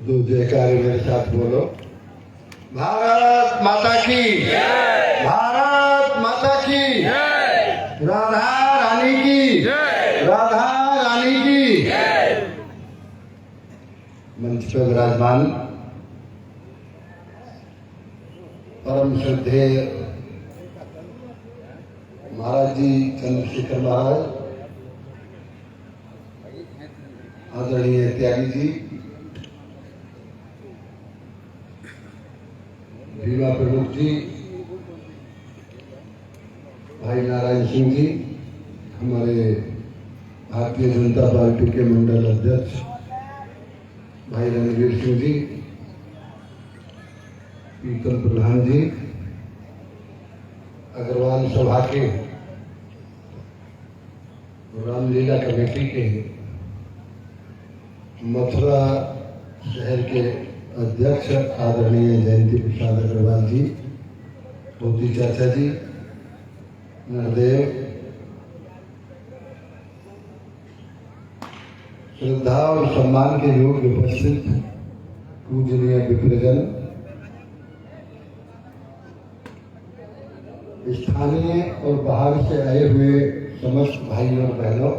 दो जयकारे मेरे साथ बोलो। भारत माता की, भारत माता की, राधा रानी की, राधा रानी की। मंच पर विराजमान परम श्रद्धेय महाराज जी, चंद्रशेखर महाराज, आदरणीय त्यागी जी, भीमा प्रमुख जी, भाई नारायण सिंह जी, हमारे भारतीय जनता पार्टी के मंडल अध्यक्ष भाई रणवीर सिंह जी, पीतम प्रधान जी, अग्रवाल सभा के रामलीला कमेटी के मथुरा शहर के अध्यक्ष आदरणीय जयंती प्रसाद अग्रवाल जी, मोदी चाचा जी, नरदेव, श्रद्धा और सम्मान के योग्य उपस्थित पूजनीय विप्रजन, स्थानीय और बाहर से आए हुए समस्त भाई और बहनों,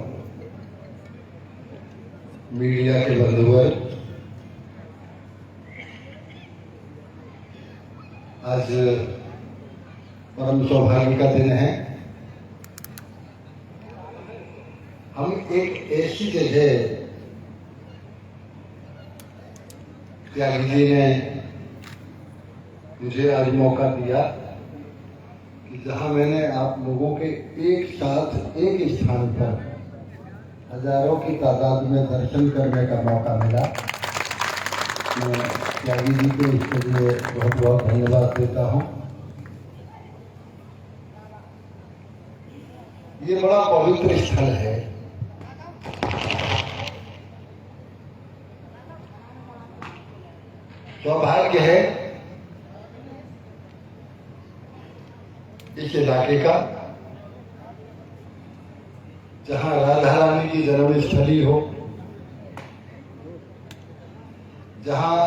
मीडिया के बंधुवर्ग, आज परम सौभाग्य का दिन है। हम एक ऐसी जगह, त्यागी जी ने मुझे आज मौका दिया कि जहां मैंने आप लोगों के एक साथ एक स्थान पर हजारों की तादाद में दर्शन करने का मौका मिला। मैं त्यागी जी को इसके लिए बहुत बहुत धन्यवाद देता हूं। ये बड़ा पवित्र स्थल है। सौभाग्य है इस इलाके का, जहां राधा रानी की जन्मस्थली हो, जहां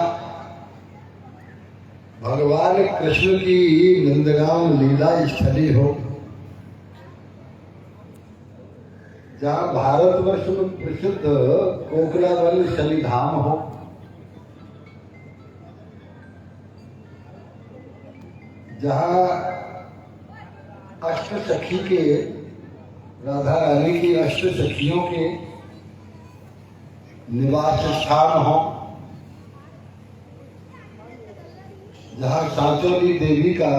भगवान कृष्ण की नंदगांव लीला स्थली हो, जहां भारतवर्ष में प्रसिद्ध कोकिलाबेन शनिधाम हो, जहां अष्ट सखी के, राधा रानी की अष्ट सखियों के निवास स्थान हो, जहां सांचौली देवी का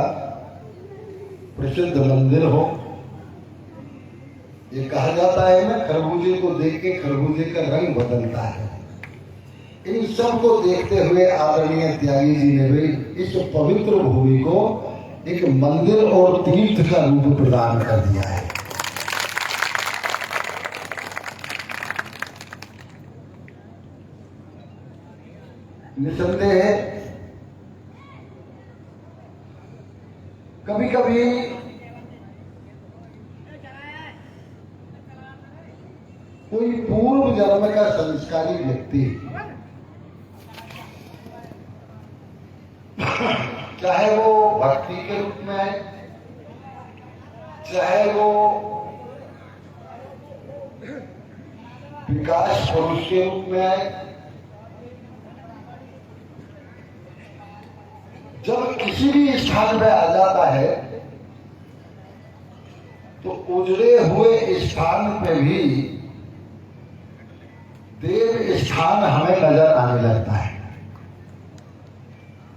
प्रसिद्ध मंदिर हो। ये कहा जाता है ना, खरबूजे को देख के खरबूजे का रंग बदलता है। इन सब को देखते हुए आदरणीय त्यागी जी ने भी इस पवित्र भूमि को एक मंदिर और तीर्थ का रूप प्रदान कर दिया है। निसंदेह कभी कभी कोई पूर्व जन्म का संस्कारी व्यक्ति, चाहे वो भक्ति के रूप में आए, चाहे वो विकास पुरुष के रूप में आए, जब किसी भी स्थान पे आ जाता है तो उजड़े हुए स्थान पे भी देव स्थान हमें नजर आने लगता है।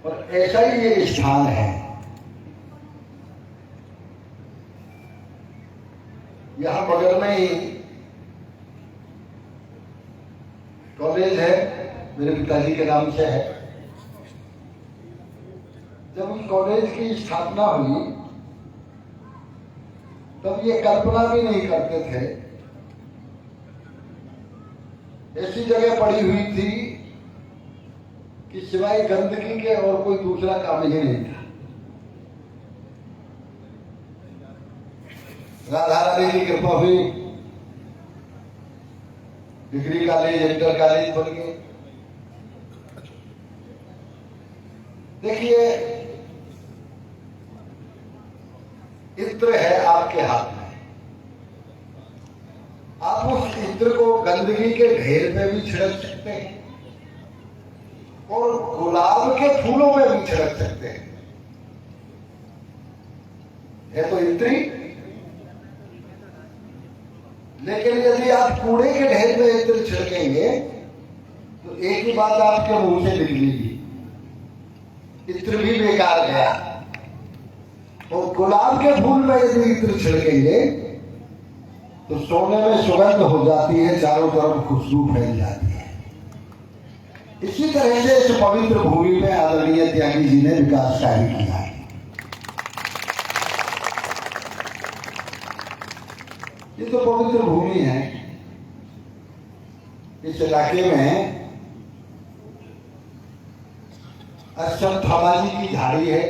और ऐसा ही ये स्थान है। यहां बगल में ही कॉलेज है, मेरे पिताजी के नाम से है। जब उस कॉलेज की स्थापना हुई तब ये कल्पना भी नहीं करते थे, ऐसी जगह पड़ी हुई थी कि सिवाय गंदगी के और कोई दूसरा काम ही नहीं था। राधा रानी की कृपा हुई, डिग्री कॉलेज, इंटर कॉलेज बन गए। देखिए, इत्र है आपके हाथ में, आप उस इत्र को गंदगी के ढेर पे भी छिड़क सकते हैं और गुलाब के फूलों में भी छिड़क सकते हैं। है तो इत्री, लेकिन यदि आप कूड़े के ढेर में इत्र छिड़केंगे तो एक ही बात आपके मुंह से निकलेगी, इत्र भी बेकार गया। और गुलाब के फूल में यदि इत्र छिड़केंगे तो सोने में सुगंध हो जाती है, चारों तरफ खुशबू फैल जाती है। इसी तरह से इस पवित्र भूमि में आदरणीय त्यागी जी ने विकास कार्य किया है। ये तो पवित्र भूमि है। इस इलाके में अश्वत्थामा जी की झाड़ी है।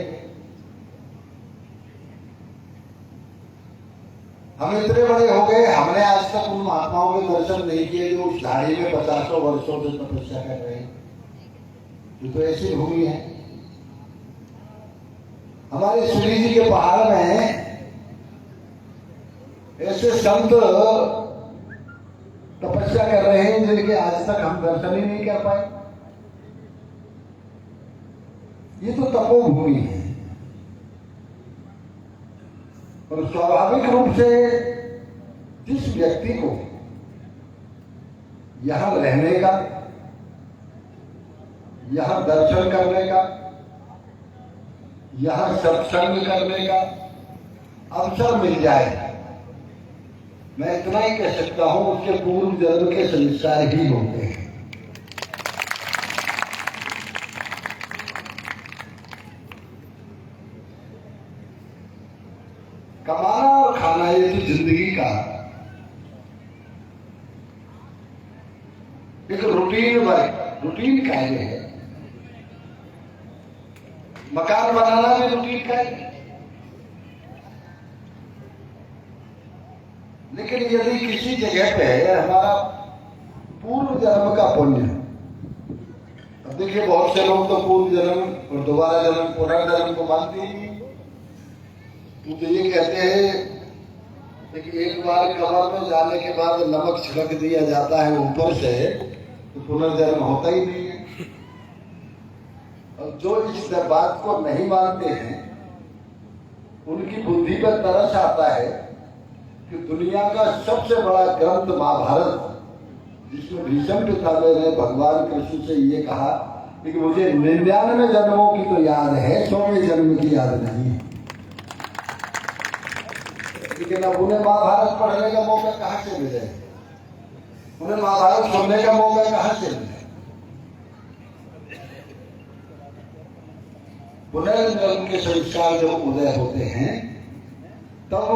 हम इतने बड़े हो गए, हमने आज तक उन महात्माओं के दर्शन नहीं किए जो उस झाड़ी में 50 वर्षों से तपस्या कर रहे हैं। ये तो ऐसी भूमि है। हमारे श्री जी के पहाड़ में ऐसे संत तपस्या कर रहे हैं जिनके आज तक हम दर्शन ही नहीं कर पाए। ये तो तपोभूमि है। और स्वाभाविक रूप से जिस व्यक्ति को यहां रहने का, यहां दर्शन करने का, यहां सत्संग करने का अवसर मिल जाए, मैं इतना ही कह सकता हूं, उसके पूर्व जन्म के संस्कार ही होते हैं। कमाना और खाना ये तो जिंदगी का एक रूटीन कार्य है। मकान बनाना भी रूटीन कार्य है। लेकिन यदि किसी जगह पे हमारा पूर्व जन्म का पुण्य, अब देखिए बहुत से लोग तो पूर्व जन्म और दोबारा जन्म, पुनर्जन्म को मानते ही नहीं। तो ये कहते हैं कि एक बार कब्र में जाने के बाद नमक छिड़क दिया जाता है ऊपर से तो पुनर्जन्म होता ही नहीं है। और जो इस बात को नहीं मानते हैं उनकी बुद्धि पर तरस आता है कि दुनिया का सबसे बड़ा ग्रंथ महाभारत, जिसमें भीष्म पितामह ने भगवान कृष्ण से ये कहा कि मुझे 99 जन्मों की तो याद है, 100वें जन्म की याद नहीं है। लेकिन अब उन्हें महाभारत पढ़ने का मौका कहां से मिले, उन्हें महाभारत सुनने का मौका कहां से मिले। पुनर्जन्म के संस्कार जब उदय होते हैं तब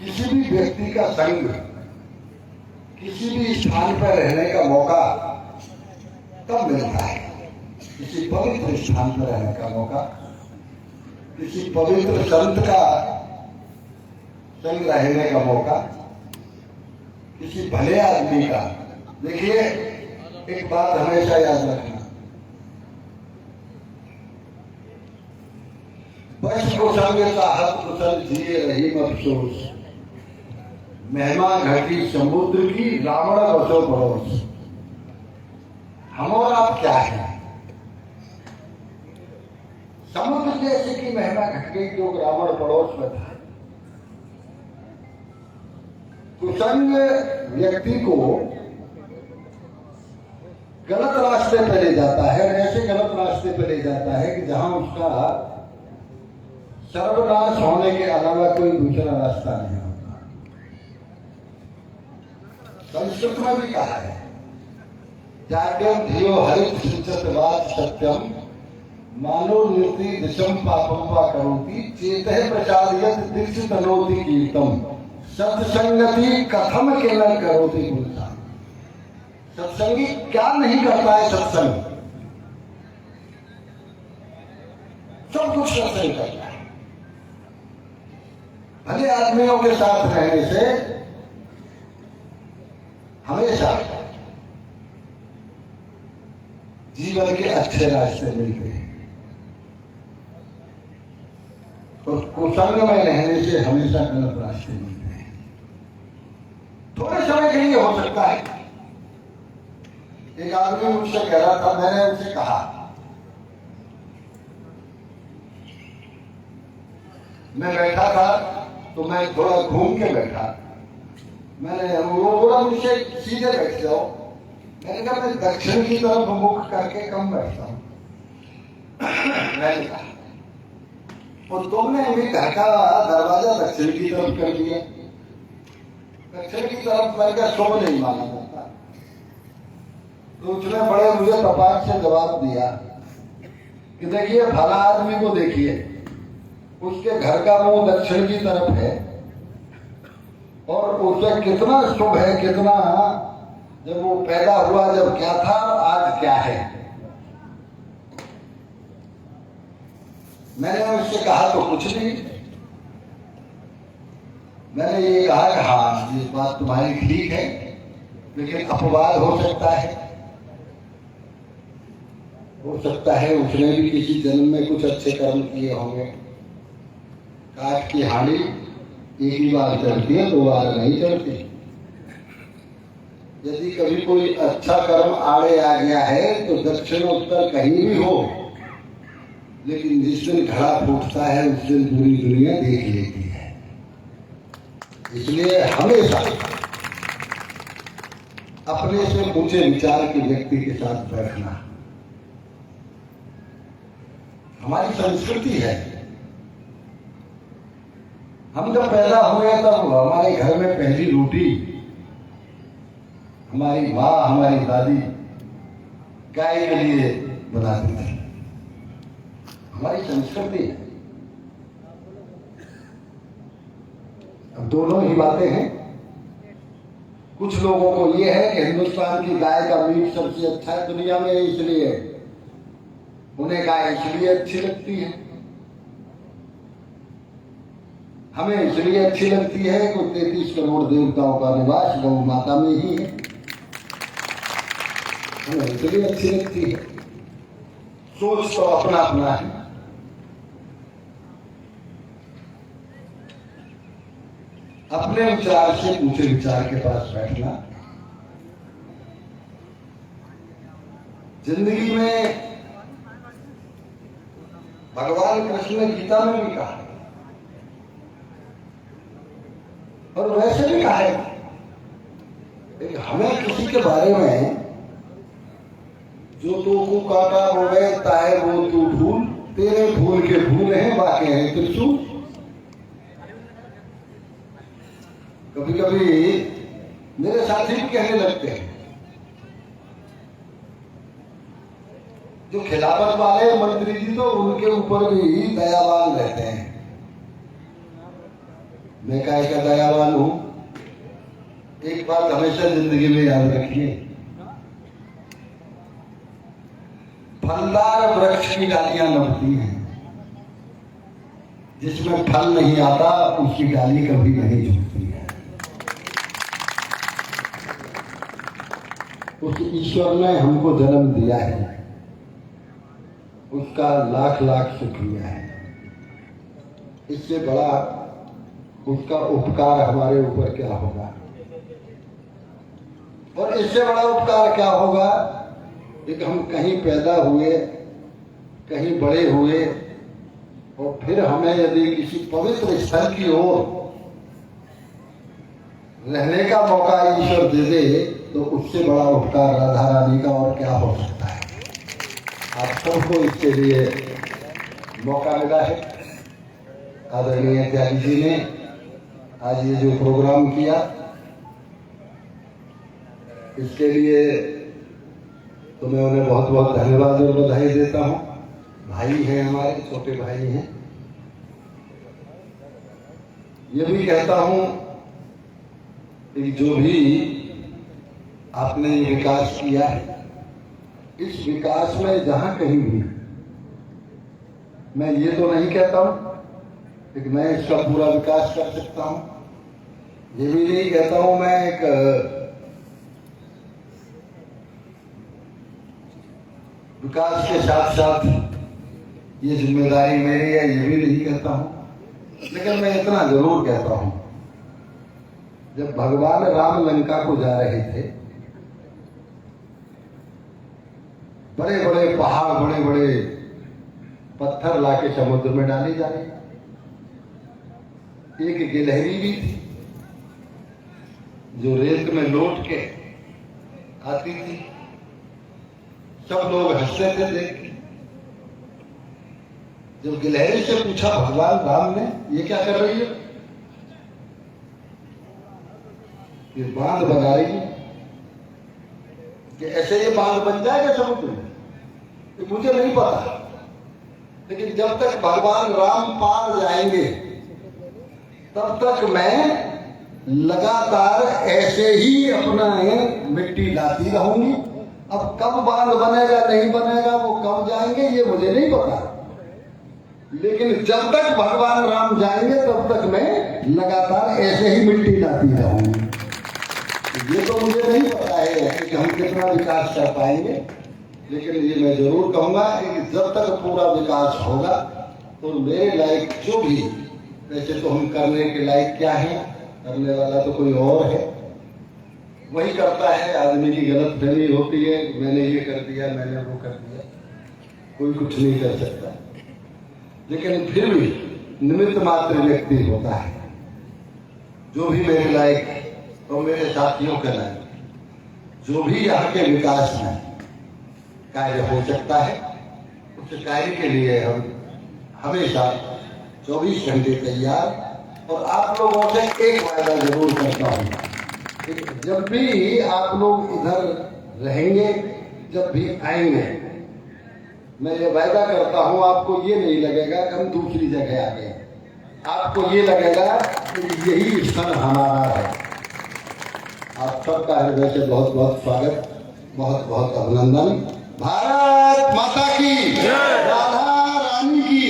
किसी भी व्यक्ति का संग, किसी भी स्थान पर रहने का मौका तब मिलता है। किसी पवित्र स्थान पर रहने का मौका, किसी पवित्र संत का संग रहने का मौका, किसी भले आदमी का। देखिए, एक बात हमेशा याद रखना, बस को संग चाहत कुशल जिए रही अफसोस, महिमा घटी समुद्र की रावण बसो पड़ोस। हम और आप क्या है? समुद्र जैसे की महिमा घट गई तो रावण पड़ोस में था। कुसंग व्यक्ति को गलत रास्ते पे ले जाता है, ऐसे गलत रास्ते पे ले जाता है कि जहां उसका सर्वनाश होने के अलावा कोई दूसरा रास्ता नहीं होता। संस्कृत में भी कहा है, जाड्यम धियो हरित सिंचतवाद सत्यम मानो निर्ति दिशम पापम्पा करोति चेतः प्रचारयत दीक्षित तनोति कीर्तम सत्संगति कथम के न करोति पुरुषा। सत्संगी क्या नहीं करता है? सत्संग सब कुछ सत्संग करता है। भले आदमियों के साथ रहने से हमेशा जीवन के अच्छे रास्ते मिलते हैं। तो कुसंग में रहने से हमेशा गलत रास्ते मिलते हैं। थोड़े समय के लिए हो सकता है। एक आदमी मुझसे कह रहा था, मैंने उनसे कहा, मैं बैठा था तो मैं थोड़ा घूम के बैठा, मैंने वो बोला मुझसे सीधे बैठ जाओ। मैंने कहा मैं दक्षिण की तरफ मुख करके कम बैठता हूँ। मैंने कहा और तुमने भी घर का दरवाजा दक्षिण की तरफ कर दिया। दक्षिण की तरफ मैं क्या सो नहीं माना जाता। तो उसने बड़े मुझे तपाक से जवाब दिया कि देखिए भला आदमी को देखिए, उसके घर का मुंह दक्षिण की तरफ है और उसे कितना शुभ है, कितना जब वो पैदा हुआ जब क्या था आज क्या है। मैंने उससे कहा तो कुछ नहीं, मैंने ये कहा कि हाँ ये बात तुम्हारी ठीक है, लेकिन अपवाद हो सकता है। हो सकता है उसने भी किसी जन्म में कुछ अच्छे कर्म किए होंगे। काठ की हांडी एक ही बार चढ़ती है, 2 बार नहीं चढ़ती। यदि कभी कोई अच्छा कर्म आड़े आ गया है तो दक्षिण उत्तर कहीं भी हो, लेकिन जिस दिन घड़ा फूटता है उस दिन पूरी दुनिया देख लेती है। इसलिए हमेशा अपने से ऊंचे विचार के व्यक्ति के साथ बैठना हमारी संस्कृति है। हम जब पैदा हुए तब हमारे घर में पहली रोटी हमारी माँ, हमारी दादी गाय के लिए बनाती थी। हमारी संस्कृति है। अब दोनों ही बातें हैं। कुछ लोगों को यह है कि हिंदुस्तान की गाय का मीट सबसे अच्छा है दुनिया में, इसलिए उन्हें गाय इसलिए अच्छी लगती है। हमें इसलिए अच्छी लगती है कि 33 करोड़ देवताओं का निवास गौ माता में ही है, हमें इसलिए अच्छी लगती है। सोच तो अपना अपना है। अपने विचार से ऊंचे विचार के पास बैठना। जिंदगी में भगवान कृष्ण ने गीता में भी कहा और वैसे भी कहा है, हमें किसी के बारे में जो तो को काटा हो गए ताए वो तू भूल, तेरे भूल के भूल हैं बाकी हैं त्रिशूल। कभी कभी मेरे साथी भी कहने लगते हैं, जो खिलाफत वाले मंत्री जी तो उनके ऊपर भी दयावान रहते हैं। मैं काय का दयावान हूं। एक बात हमेशा जिंदगी में याद रखिए, फलदार वृक्ष की डालियां नमती हैं, जिसमें फल नहीं आता उसकी डाली कभी नहीं झुकती है। उस ईश्वर ने हमको जन्म दिया है, उसका लाख लाख शुक्रिया है। इससे बड़ा उसका उपकार हमारे ऊपर क्या होगा। और इससे बड़ा उपकार क्या होगा कि हम कहीं पैदा हुए, कहीं बड़े हुए और फिर हमें यदि किसी पवित्र स्थल की ओर रहने का मौका ईश्वर दे दे तो उससे बड़ा उपकार राधा रानी का और क्या हो सकता है। आप सबको इसके लिए मौका मिला है। आदरणीय त्यागी जी ने आज ये जो प्रोग्राम किया, इसके लिए तो मैं उन्हें बहुत बहुत धन्यवाद और बधाई देता हूँ। भाई हैं हमारे, छोटे भाई हैं। ये भी कहता हूँ कि जो भी आपने ये विकास किया है, इस विकास में जहां कहीं भी, मैं ये तो नहीं कहता हूं कि मैं इसका पूरा विकास कर सकता हूं, ये भी नहीं कहता हूं मैं एक विकास के साथ साथ ये जिम्मेदारी मेरी है, ये भी नहीं कहता हूं, लेकिन मैं इतना जरूर कहता हूं, जब भगवान राम लंका को जा रहे थे, बड़े बड़े पहाड़, बड़े बड़े पत्थर लाके समुद्र में डाले जा रहे, एक गिलहरी भी थी जो रेत में लौट के आती थी, सब लोग हंसते थे देख के। जब गिलहरी से पूछा भगवान राम ने, ये क्या कर रही है? ये बांध बना रही है कि ऐसे ये बांध बन जाएगा समुद्र में, ये मुझे नहीं पता, लेकिन जब तक भगवान राम पार जाएंगे तब तक मैं लगातार ऐसे ही अपना मिट्टी लाती रहूंगी। अब कब बांध बनेगा नहीं बनेगा, वो कब जाएंगे ये मुझे नहीं पता, लेकिन जब तक भगवान राम जाएंगे तब तक मैं लगातार ऐसे ही मिट्टी लाती रहूंगी। ये तो मुझे नहीं पता है कि हम कितना विकास कर पाएंगे, लेकिन ये मैं जरूर कहूंगा कि जब तक पूरा विकास होगा तो मेरे लायक जो भी, वैसे तो हम करने के लायक क्या है, करने वाला तो कोई और है, वही करता है। आदमी की गलतफहमी होती है, मैंने ये कर दिया, मैंने वो कर दिया, कोई कुछ नहीं कर सकता, लेकिन फिर भी निमित्त मात्र व्यक्ति होता है जो भी मेरे लायक और मेरे साथियों के लायक, जो भी यहाँ के विकास में कार्य हो सकता है, उस कार्य के लिए हम हमेशा 24 घंटे तैयार। और आप लोगों से एक वायदा जरूर करता हूँ कि जब भी आप लोग इधर रहेंगे, जब भी आएंगे, मैं ये वायदा करता हूँ, आपको ये नहीं लगेगा कि हम दूसरी जगह आ गए, आपको ये लगेगा कि यही स्थान हमारा है। आप सबका हृदय से बहुत बहुत स्वागत, बहुत बहुत अभिनंदन। भारत माता की, राधा रानी की।